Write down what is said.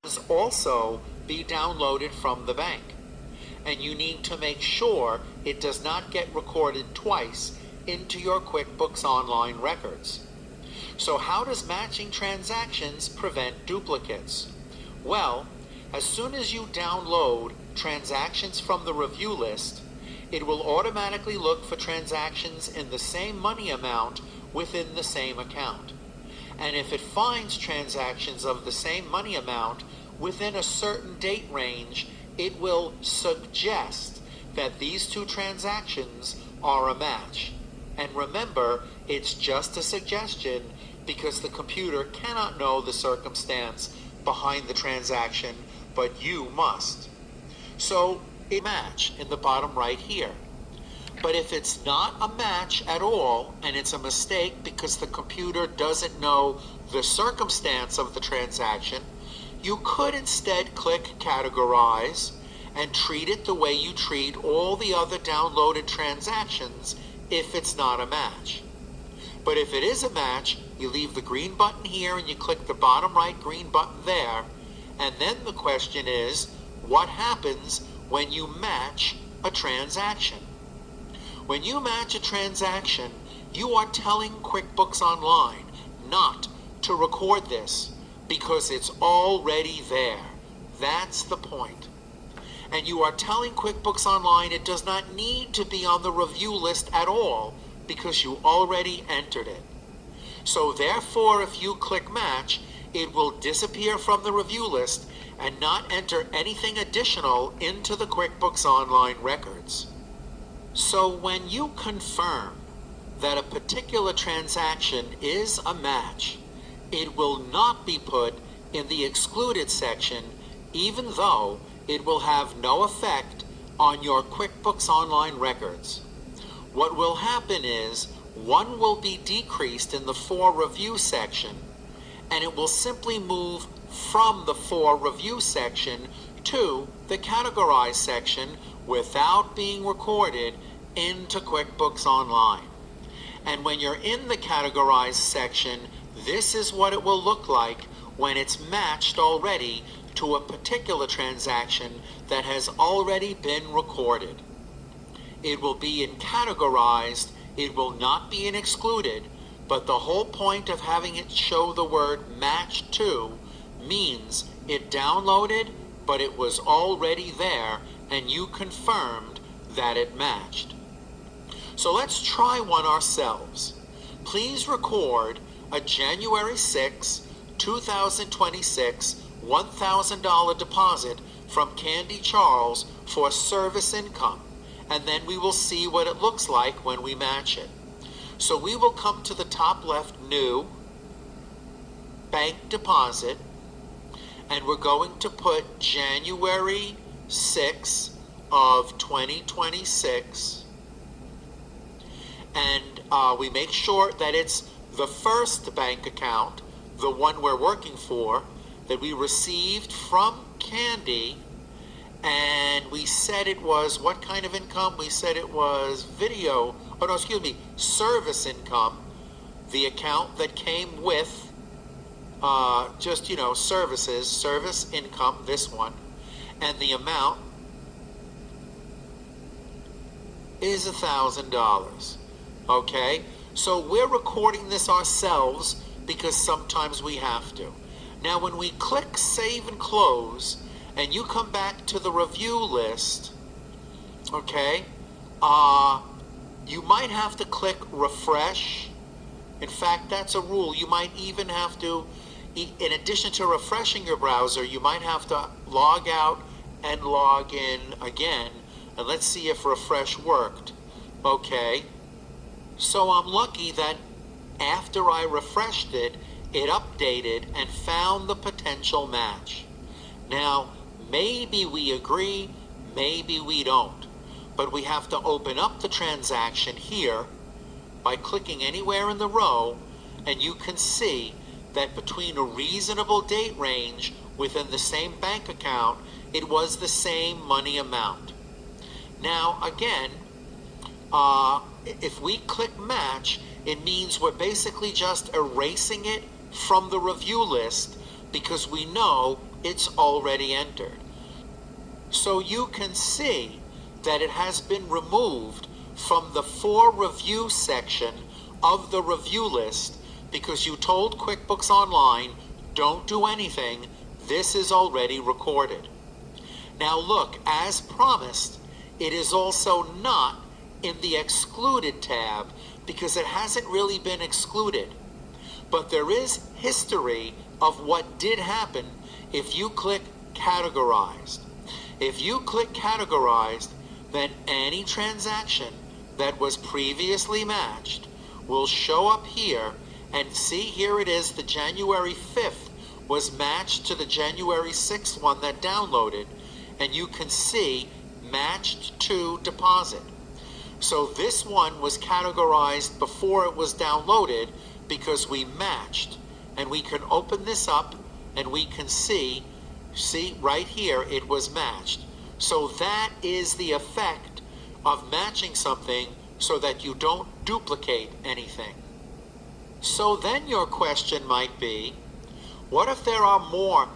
also be downloaded from the bank, and you need to make sure it does not get recorded twice into your QuickBooks Online records. So how does matching transactions prevent duplicates? Well, as soon as you download transactions from the review list, it will automatically look for transactions in the same money amount within the same account. And if it finds transactions of the same money amount within a certain date range, it will suggest that these two transactions are a match. And remember, it's just a suggestion because the computer cannot know the circumstance behind the transaction, but you must. So a match in the bottom right here. But if it's not a match at all, and it's a mistake because the computer doesn't know the circumstance of the transaction, you could instead click Categorize and treat it the way you treat all the other downloaded transactions if it's not a match. But if it is a match, you leave the green button here and you click the bottom right green button there, and then the question is, what happens when you match a transaction? When you match a transaction, you are telling QuickBooks Online not to record this because it's already there. That's the point. And you are telling QuickBooks Online it does not need to be on the review list at all because you already entered it. So therefore, if you click match, it will disappear from the review list and not enter anything additional into the QuickBooks Online records. So when you confirm that a particular transaction is a match, it will not be put in the excluded section, even though it will have no effect on your QuickBooks Online records. What will happen is one will be decreased in the For Review section, and it will simply move from the For Review section to the Categorize section without being recorded into QuickBooks Online. And when you're in the Categorize section, this is what it will look like when it's matched already to a particular transaction that has already been recorded. It will be in Categorized, it will not be in Excluded, but the whole point of having it show the word match to means it downloaded, but it was already there, and you confirmed that it matched. So let's try one ourselves. Please record a January 6, 2026 $1,000 deposit from Candy Charles for service income, and then we will see what it looks like when we match it. So we will come to the top left, New, Bank Deposit, and we're going to put January 6 of 2026, and we make sure that it's the first bank account, the one we're working for, that we received from Candy, and we said it was what kind of income? We said it was service income, the account that came with service income, this one, and the amount is $1,000. Okay, so we're recording this ourselves because sometimes we have to. Now when we click Save and Close, and you come back to the review list, okay, you might have to click Refresh. In fact, that's a rule. You might even have to, in addition to refreshing your browser, you might have to log out and log in again. And let's see if refresh worked. Okay, so I'm lucky that after I refreshed it, it updated and found the potential match. Now, maybe we agree, maybe we don't, but we have to open up the transaction here by clicking anywhere in the row, and you can see that between a reasonable date range within the same bank account, it was the same money amount. Now, again, if we click match, it means we're basically just erasing it from the review list because we know it's already entered. So you can see that it has been removed from the For Review section of the review list because you told QuickBooks Online, don't do anything, this is already recorded. Now look, as promised, it is also not in the Excluded tab because it hasn't really been excluded. But there is history of what did happen if you click Categorized. If you click Categorized, then any transaction that was previously matched will show up here, and see, here it is, the January 5th was matched to the January 6th one that downloaded, and you can see matched to deposit. So this one was categorized before it was downloaded because we matched, and we can open this up and we can see right here it was matched. So that is the effect of matching something so that you don't duplicate anything. So then your question might be, what if there are more